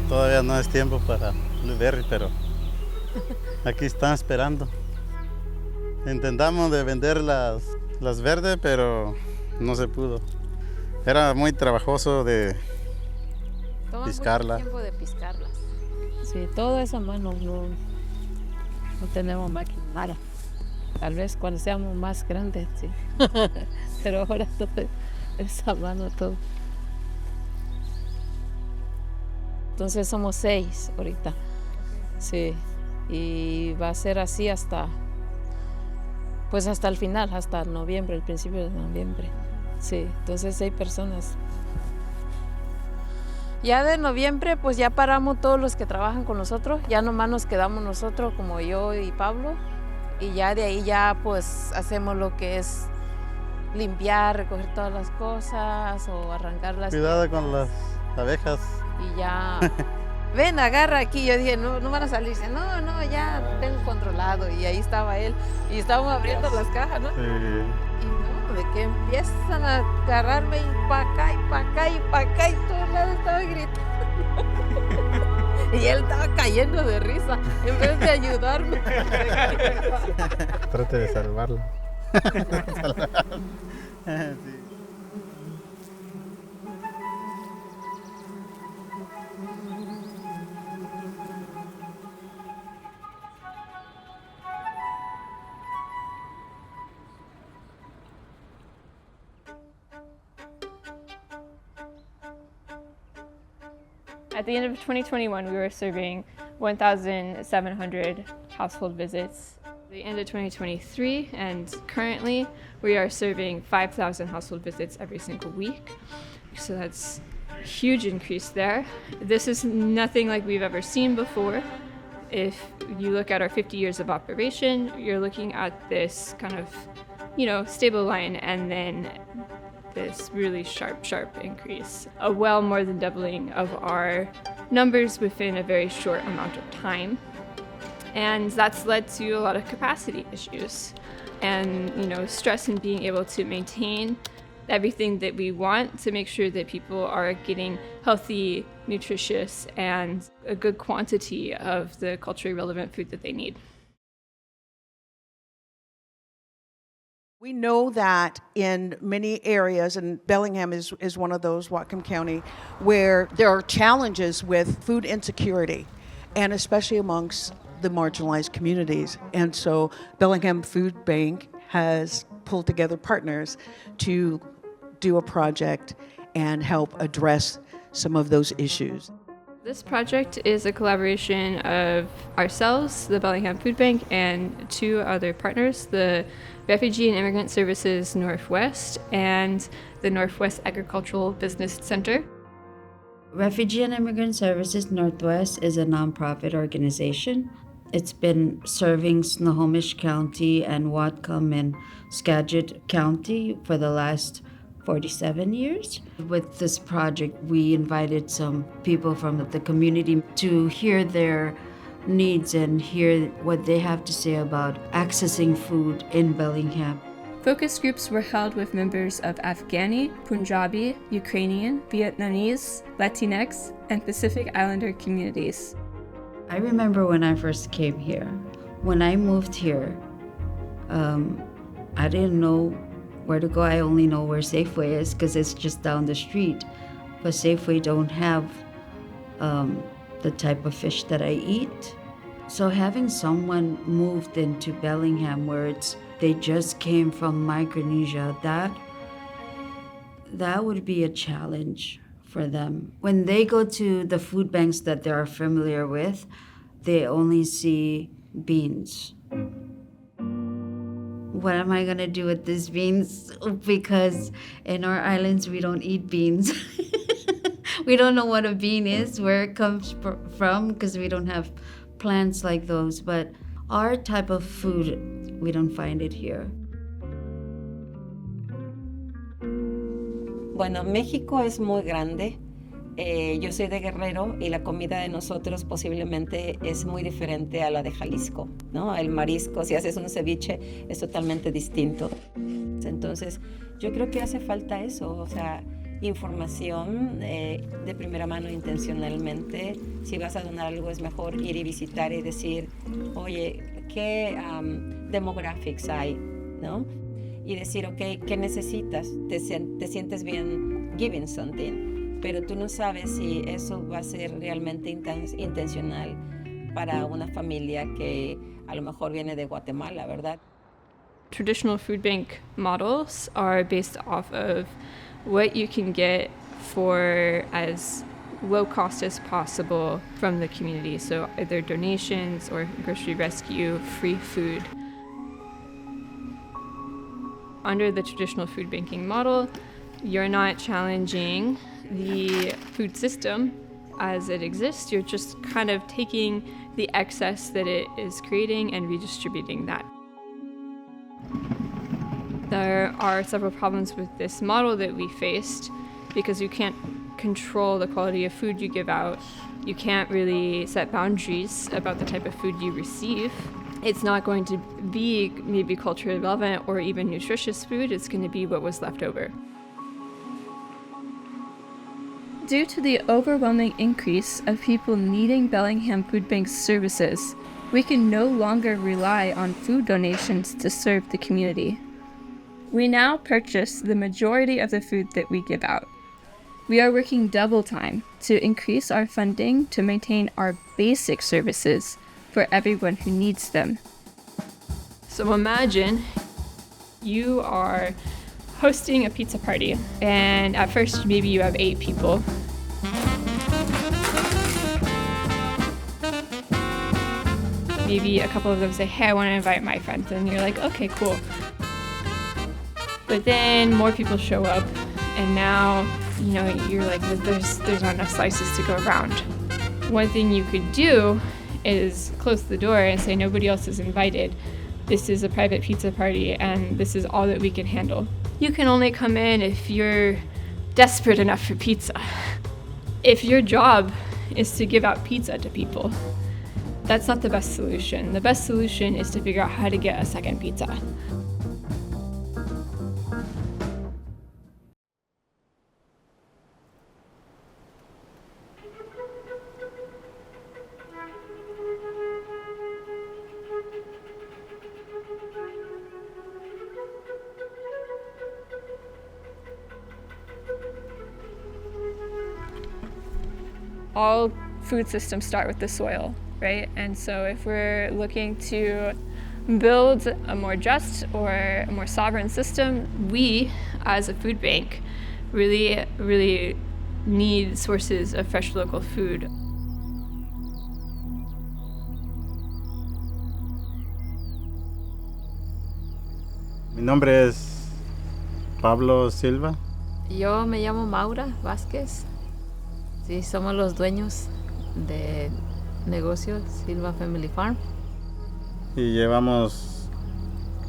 Todavía no es tiempo para blueberry, pero aquí están esperando. Intentamos de vender las verdes, pero no se pudo. Era muy trabajoso de Toma piscarla. mucho tiempo de piscarlas. Sí, todo eso a mano, no tenemos maquinaria. Tal vez cuando seamos más grandes, sí. Pero ahora todo es a mano todo. Entonces somos 6 ahorita. Sí. Y va a ser así hasta el final, hasta noviembre, el principio de noviembre. Sí, entonces 6 personas. Ya de noviembre, pues ya paramos todos los que trabajan con nosotros. Ya nomás nos quedamos nosotros, como yo y Pablo. Y ya de ahí ya pues hacemos lo que es limpiar, recoger todas las cosas o arrancar las Cuidado hierbas. con las abejas. Y ya, ven, agarra aquí. Yo dije, no van a salir. Dice, no, ya tengo controlado. Y ahí estaba él. Y estábamos abriendo las cajas, ¿no? Sí. Y no, de que empiezan a agarrarme y para acá, y para acá, y para acá, y todos lados estaba gritando. Y él estaba cayendo de risa en vez de ayudarme. Trate de salvarlo. Sí. At the end of 2021, we were serving 1,700 household visits. At the end of 2023, and currently, we are serving 5,000 household visits every single week. So that's a huge increase there. This is nothing like we've ever seen before. If you look at our 50 years of operation, you're looking at this kind of, stable line, and then this really sharp increase. A well more than doubling of our numbers within a very short amount of time. And that's led to a lot of capacity issues and, stress in being able to maintain everything that we want to make sure that people are getting healthy, nutritious, and a good quantity of the culturally relevant food that they need. We know that in many areas, and Bellingham is one of those, Whatcom County, where there are challenges with food insecurity, and especially amongst the marginalized communities. And so Bellingham Food Bank has pulled together partners to do a project and help address some of those issues. This project is a collaboration of ourselves, the Bellingham Food Bank, and 2 other partners, the Refugee and Immigrant Services Northwest and the Northwest Agricultural Business Center. Refugee and Immigrant Services Northwest is a nonprofit organization. It's been serving Snohomish County and Whatcom and Skagit County for the last 47 years. With this project, we invited some people from the community to hear their needs and hear what they have to say about accessing food in Bellingham. Focus groups were held with members of Afghani, Punjabi, Ukrainian, Vietnamese, Latinx, and Pacific Islander communities. I remember when I first came here. When I moved here, I didn't know where to go. I only know where Safeway is because it's just down the street. But Safeway don't have the type of fish that I eat. So having someone moved into Bellingham where they just came from Micronesia, that would be a challenge for them. When they go to the food banks that they are familiar with, they only see beans. What am I gonna do with these beans? Because in our islands, we don't eat beans. We don't know what a bean is, where it comes from, because we don't have plants like those. But our type of food, we don't find it here. Bueno, México es muy grande. Yo soy de Guerrero y la comida de nosotros posiblemente es muy diferente a la de Jalisco, ¿no? El marisco, si haces un ceviche, es totalmente distinto. Entonces, yo creo que hace falta eso, o sea, información de primera mano intencionalmente. Si vas a donar algo es mejor ir y visitar y decir, oye, ¿qué demographics hay? ¿No? Y decir, ok, ¿qué necesitas? Te sientes bien giving something, pero tú no sabes si eso va a ser realmente intencional para una familia que a lo mejor viene de Guatemala, ¿verdad? Traditional food bank models are based off of what you can get for as low cost as possible from the community. So either donations or grocery rescue, free food. Under the traditional food banking model, you're not challenging the food system as it exists. You're just kind of taking the excess that it is creating and redistributing that. There are several problems with this model that we faced because you can't control the quality of food you give out. You can't really set boundaries about the type of food you receive. It's not going to be maybe culturally relevant or even nutritious food. It's going to be what was left over. Due to the overwhelming increase of people needing Bellingham Food Bank's services, we can no longer rely on food donations to serve the community. We now purchase the majority of the food that we give out. We are working double time to increase our funding to maintain our basic services for everyone who needs them. So imagine you are hosting a pizza party, and at first maybe you have 8 people. Maybe a couple of them say, hey, I want to invite my friends, and you're like, okay, cool. But then more people show up, and now, you're like, there's not enough slices to go around. One thing you could do is close the door and say nobody else is invited. This is a private pizza party, and this is all that we can handle. You can only come in if you're desperate enough for pizza. If your job is to give out pizza to people, that's not the best solution. The best solution is to figure out how to get a second pizza. All food systems start with the soil, right? And so if we're looking to build a more just or a more sovereign system, we, as a food bank, really need sources of fresh local food. Mi nombre es Pablo Silva. Yo me llamo Maura Vázquez. Sí, somos los dueños de negocio Silva Family Farm. Y llevamos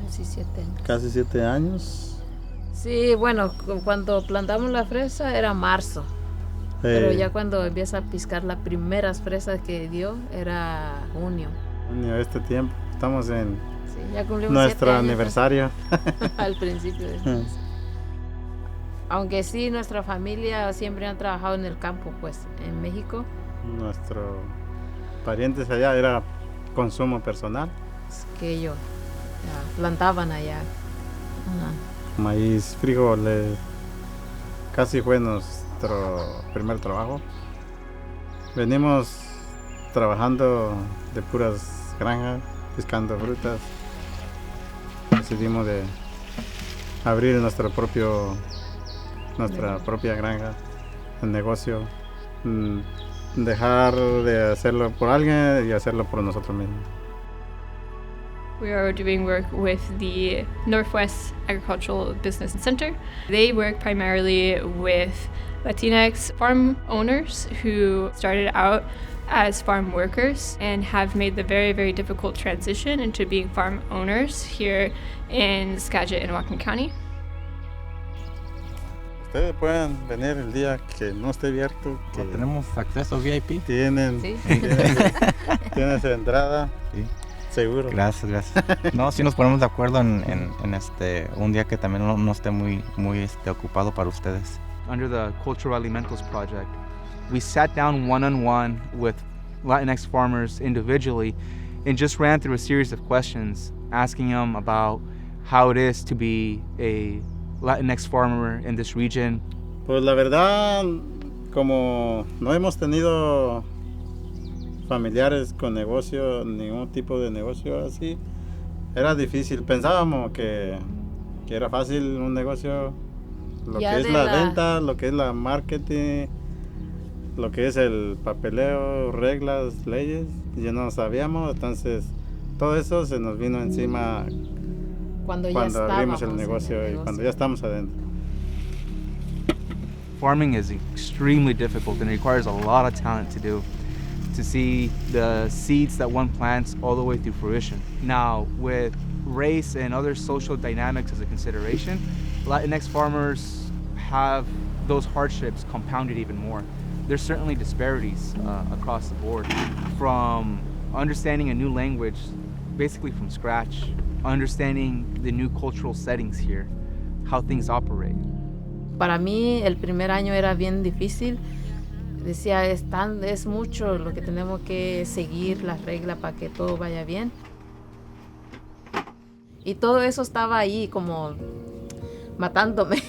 Casi 7 años. 7 años. Sí, bueno, cuando plantamos la fresa era marzo. Pero ya cuando empieza a piscar las primeras fresas que dio era junio. Este tiempo estamos en Sí, ya cumplimos nuestro 7 años aniversario. al principio. Aunque sí, nuestra familia siempre han trabajado en el campo, pues, en México. Nuestros parientes allá era consumo personal. Es que ellos ya plantaban allá. Ajá. Maíz, frijoles. Casi fue nuestro primer trabajo. Venimos trabajando de puras granjas, pescando frutas. Decidimos de abrir nuestra propia granja, el negocio, dejar de hacerlo por alguien y hacerlo por nosotros mismos. We are doing work with the Northwest Agricultural Business Center. They work primarily with Latinx farm owners who started out as farm workers and have made the very, very difficult transition into being farm owners here in Skagit and Whatcom County. Ustedes pueden venir el día que no esté abierto. Que tenemos acceso VIP. Tienen, Sí. tienen su entrada. Sí. Seguro. Gracias. No, sí nos ponemos de acuerdo en un día que también no esté muy ocupado para ustedes. under the Cultural Alimentos Project. We sat down one-on-one with Latinx farmers individually and just ran through a series of questions, asking them about how it is to be a Latinx farmer in this region. Pues la verdad, como no hemos tenido familiares con negocio, ningún tipo de negocio así, era difícil. Pensábamos que era fácil un negocio, lo Ya que es de la la- venta, lo que es la marketing, lo que es el papeleo, reglas, leyes, ya no sabíamos, entonces todo eso se nos vino encima Cuando ya cuando abrimos el estábamos en negocio y cuando ya estamos adentro. Farming is extremely difficult and requires a lot of talent to do, to see the seeds that one plants all the way through fruition. Now, with race and other social dynamics as a consideration, Latinx farmers have those hardships compounded even more. There's certainly disparities across the board, from understanding a new language basically from scratch, understanding the new cultural settings here, how things operate. Para mí el primer año era bien difícil. Decía, es mucho lo que tenemos que seguir, las reglas para que todo vaya bien. Y todo eso estaba ahí como matándome.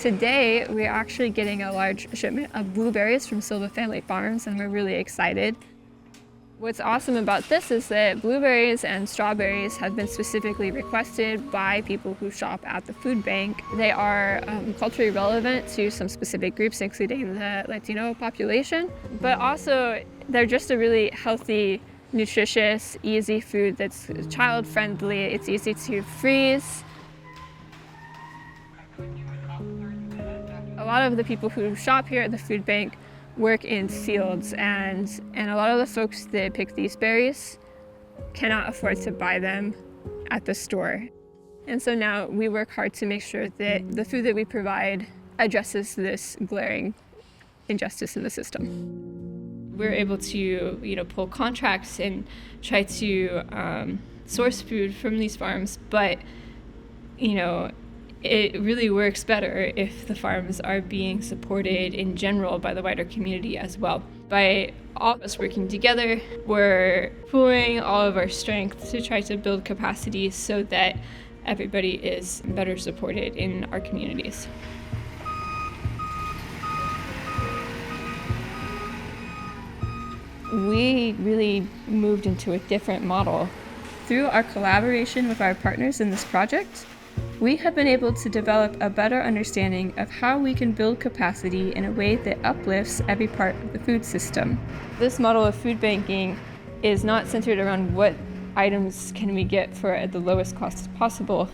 Today, we're actually getting a large shipment of blueberries from Silva Family Farms, and we're really excited. What's awesome about this is that blueberries and strawberries have been specifically requested by people who shop at the food bank. They are culturally relevant to some specific groups, including the Latino population, but also they're just a really healthy, nutritious, easy food that's child-friendly. It's easy to freeze. A lot of the people who shop here at the food bank work in fields, and a lot of the folks that pick these berries cannot afford to buy them at the store. And so now we work hard to make sure that the food that we provide addresses this glaring injustice in the system. We're able to, pull contracts and try to source food from these farms, but, it really works better if the farms are being supported in general by the wider community as well. By all of us working together, we're pooling all of our strength to try to build capacity so that everybody is better supported in our communities. We really moved into a different model. Through our collaboration with our partners in this project, we have been able to develop a better understanding of how we can build capacity in a way that uplifts every part of the food system. This model of food banking is not centered around what items can we get for the lowest cost possible,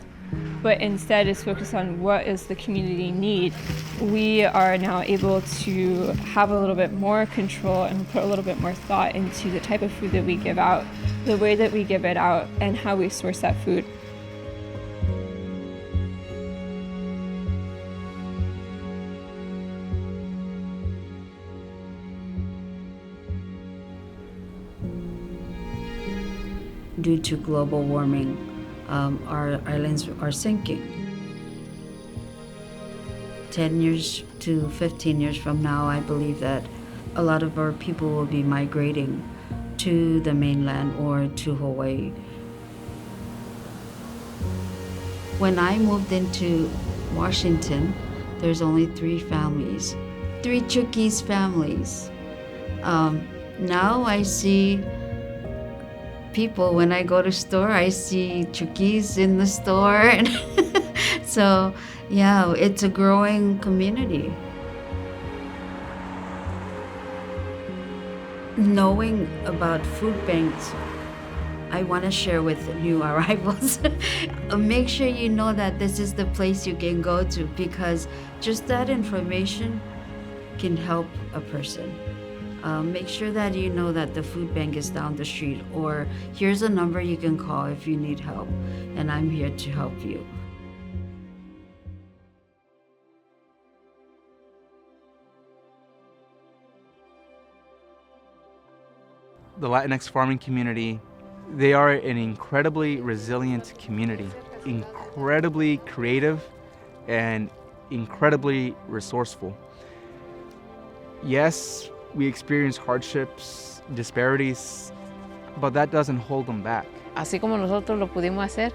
but instead is focused on what is the community need. We are now able to have a little bit more control and put a little bit more thought into the type of food that we give out, the way that we give it out, and how we source that food. Due to global warming, our islands are sinking. 10 years to 15 years from now, I believe that a lot of our people will be migrating to the mainland or to Hawaii. When I moved into Washington, there's only 3 families, 3 Chuukese families. Now I see people, when I go to store, I see Chuukese in the store. So, yeah, it's a growing community. Knowing about food banks, I want to share with new arrivals. Make sure you know that this is the place you can go to, because just that information can help a person. Make sure that you know that the food bank is down the street, or here's a number you can call if you need help, and I'm here to help you. The Latinx farming community They are an incredibly resilient community, incredibly creative and incredibly resourceful. Yes, we experience hardships, disparities, but that doesn't hold them back. Así como nosotros lo pudimos hacer,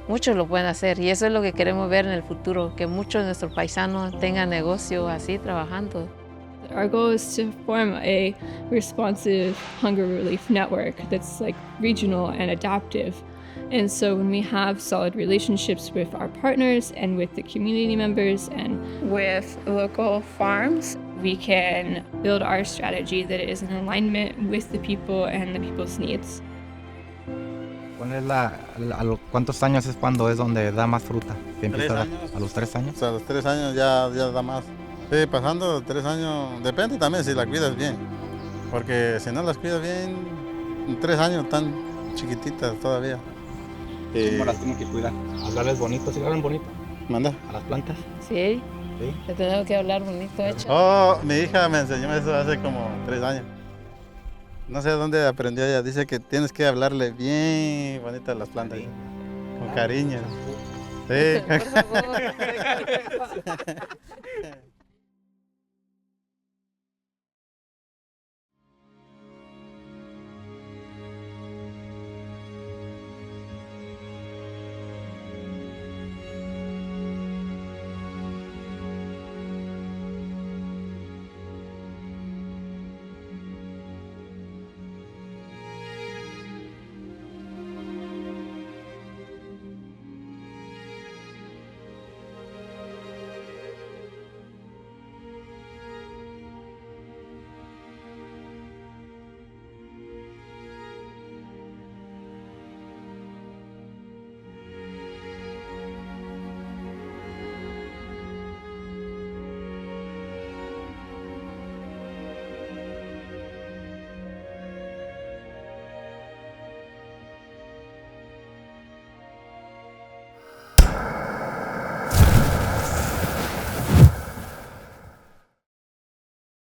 muchos lo pueden hacer y eso es lo que queremos ver en el futuro, que muchos de nuestros paisanos tengan negocio así trabajando. Our goal is to form a responsive hunger relief network that's like regional and adaptive. And so when we have solid relationships with our partners and with the community members and with local farms, we can build our strategy that is in alignment with the people and the people's needs. ¿Cuántos años es cuando es donde da más fruta? ¿Que empieza 3 a dar? años. ¿A los 3 años? O sea, a los 3 años ya da más. Sí, pasando 3 años, depende también si la cuidas bien. Porque si no las cuidas bien, en 3 años están chiquititas todavía. ¿Cómo las tienen que cuidar? ¿Hablarles bonito? ¿Sí hablan bonito? ¿Manda? ¿A las plantas? Sí, Sí. te tengo que hablar bonito, hecho. Oh, mi hija me enseñó eso hace como 3 años. No sé dónde aprendió ella. Dice que tienes que hablarle bien bonito a las plantas. Con cariño. Sí. Por favor.